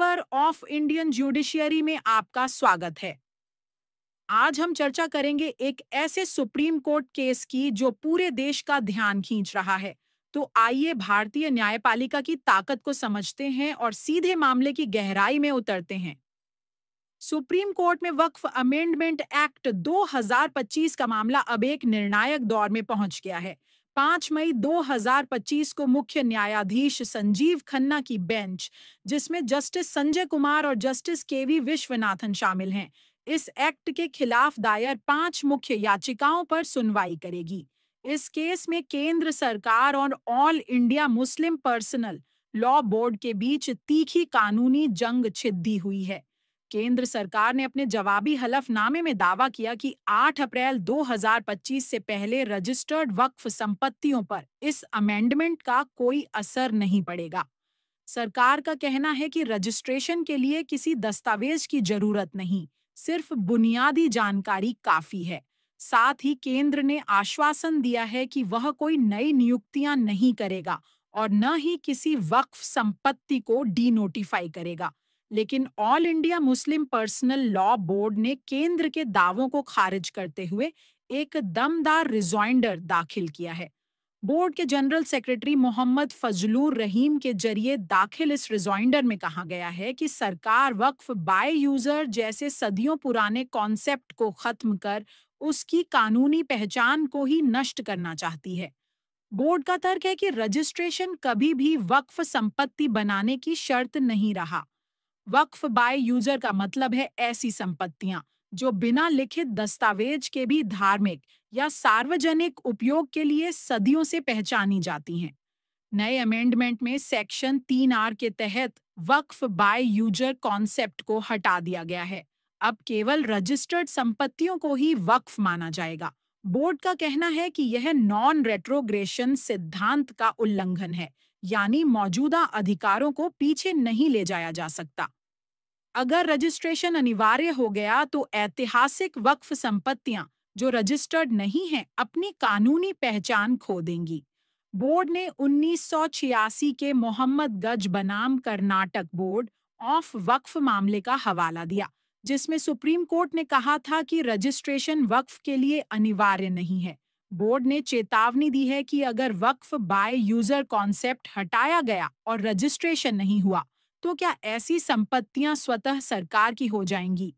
Power of Indian judiciary में आपका स्वागत है। आज हम चर्चा करेंगे एक ऐसे सुप्रीम कोर्ट केस की जो पूरे देश का ध्यान खींच रहा है। तो आइए भारतीय न्यायपालिका की ताकत को समझते हैं और सीधे मामले की गहराई में उतरते हैं। सुप्रीम कोर्ट में वक्फ अमेंडमेंट एक्ट 2025 का मामला अब एक निर्णायक दौर में पहुंच गया है। 5 मई 2025 को मुख्य न्यायाधीश संजीव खन्ना की बेंच, जिसमें जस्टिस संजय कुमार और जस्टिस केवी विश्वनाथन शामिल हैं, इस एक्ट के खिलाफ दायर 5 मुख्य याचिकाओं पर सुनवाई करेगी। इस केस में केंद्र सरकार और all India Muslim personal law board के बीच तीखी कानूनी जंग छिड़ी हुई है। केंद्र सरकार ने अपने जवाबी हलफनामे में दावा किया कि 8 अप्रैल 2025 से पहले रजिस्टर्ड वक्फ संपत्तियों पर इस अमेंडमेंट का कोई असर नहीं पड़ेगा। सरकार का कहना है कि रजिस्ट्रेशन के लिए किसी दस्तावेज की जरूरत नहीं, सिर्फ बुनियादी जानकारी काफी है। साथ ही केंद्र ने आश्वासन दिया है कि वह कोई नई नियुक्तियां नहीं करेगा और न ही किसी वक्फ संपत्ति को डीनोटिफाई करेगा। लेकिन all India Muslim personal law board ने केंद्र के दावों को खारिज करते हुए एक दमदार रिजॉइंडर दाखिल किया है। बोर्ड के जनरल सेक्रेटरी मोहम्मद फजलुर रहीम के जरिए दाखिल इस रिजॉइंडर में कहा गया है कि सरकार वक्फ बाय यूजर जैसे सदियों पुराने कॉन्सेप्ट को खत्म कर उसकी कानूनी पहचान को ही नष्ट करना चाहती है। बोर्ड का तर्क है कि रजिस्ट्रेशन कभी भी वक्फ संपत्ति बनाने की शर्त नहीं रहा। वक्फ बाय यूजर का मतलब है ऐसी संपत्तियां जो बिना लिखित दस्तावेज के भी धार्मिक या सार्वजनिक उपयोग के लिए सदियों से पहचानी जाती हैं। नए अमेंडमेंट में सेक्शन 3R के तहत वक्फ बाय यूजर कॉन्सेप्ट को हटा दिया गया है। अब केवल रजिस्टर्ड संपत्तियों को ही वक्फ माना जाएगा। बोर्ड का कहना है कि यह नॉन रेट्रोग्रेशन सिद्धांत का उल्लंघन है, यानी मौजूदा अधिकारों को पीछे नहीं ले जाया जा सकता। अगर रजिस्ट्रेशन अनिवार्य हो गया तो ऐतिहासिक वक्फ संपत्तियां जो रजिस्टर्ड नहीं हैं अपनी कानूनी पहचान खो देंगी। बोर्ड ने 1986 के मोहम्मद गज बनाम कर्नाटक बोर्ड ऑफ वक्फ मामले का हवाला दिया, जिसमें सुप्रीम कोर्ट ने कहा था कि रजिस्ट्रेशन वक्फ के लिए अनिवार्य नहीं है। बोर्ड ने चेतावनी दी है कि अगर वक्फ बाय यूजर कॉन्सेप्ट हटाया गया और रजिस्ट्रेशन नहीं हुआ तो क्या ऐसी संपत्तियां स्वतः सरकार की हो जाएंगी।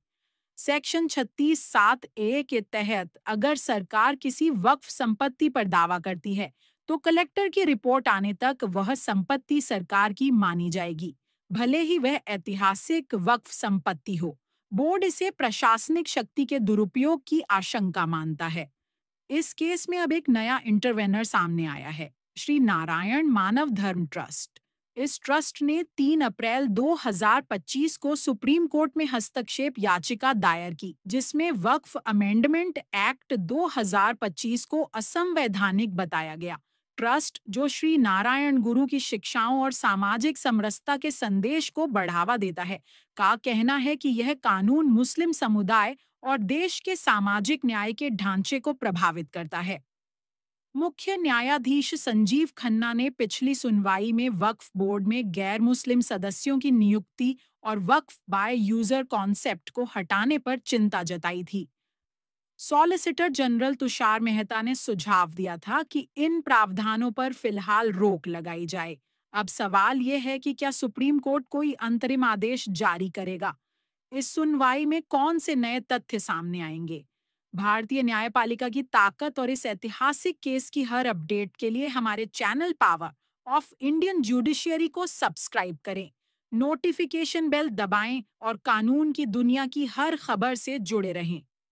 सेक्शन 36(7)(a) के तहत अगर सरकार किसी वक्फ संपत्ति पर दावा करती है तो कलेक्टर की रिपोर्ट आने तक वह संपत्ति सरकार की मानी जाएगी, भले ही वह ऐतिहासिक वक्फ संपत्ति हो। बोर्ड इसे प्रशासनिक शक्ति के दुरुपयोग की आशंका मानता है। इस केस में अब एक नया इंटरवेनर सामने आया है, श्री नारायण मानव धर्म ट्रस्ट। इस ट्रस्ट ने 3 अप्रैल 2025 को सुप्रीम कोर्ट में हस्तक्षेप याचिका दायर की, जिसमें वक्फ अमेंडमेंट एक्ट 2025 को असंवैधानिक बताया गया। ट्रस्ट, जो श्री नारायण गुरु की शिक्षाओं और सामाजिक समरसता के संदेश को बढ़ावा देता है, का कहना है कि यह कानून मुस्लिम समुदाय और देश के सामाजिक न्याय के ढांचे को प्रभावित करता है। मुख्य न्यायाधीश संजीव खन्ना ने पिछली सुनवाई में वक्फ बोर्ड में गैर मुस्लिम सदस्यों की नियुक्ति और वक्फ बाय यूजर कॉन्सेप्ट को हटाने पर चिंता जताई थी। सॉलिसिटर जनरल तुषार मेहता ने सुझाव दिया था कि इन प्रावधानों पर फिलहाल रोक लगाई जाए। अब सवाल यह है कि क्या सुप्रीम कोर्ट कोई अंतरिम आदेश जारी करेगा। इस सुनवाई में कौन से नए तथ्य सामने आएंगे। भारतीय न्यायपालिका की ताकत और इस ऐतिहासिक केस की हर अपडेट के लिए हमारे channel power of Indian judiciary को सब्सक्राइब करें, नोटिफिकेशन बेल दबाएं और कानून की दुनिया की हर खबर से जुड़े रहें।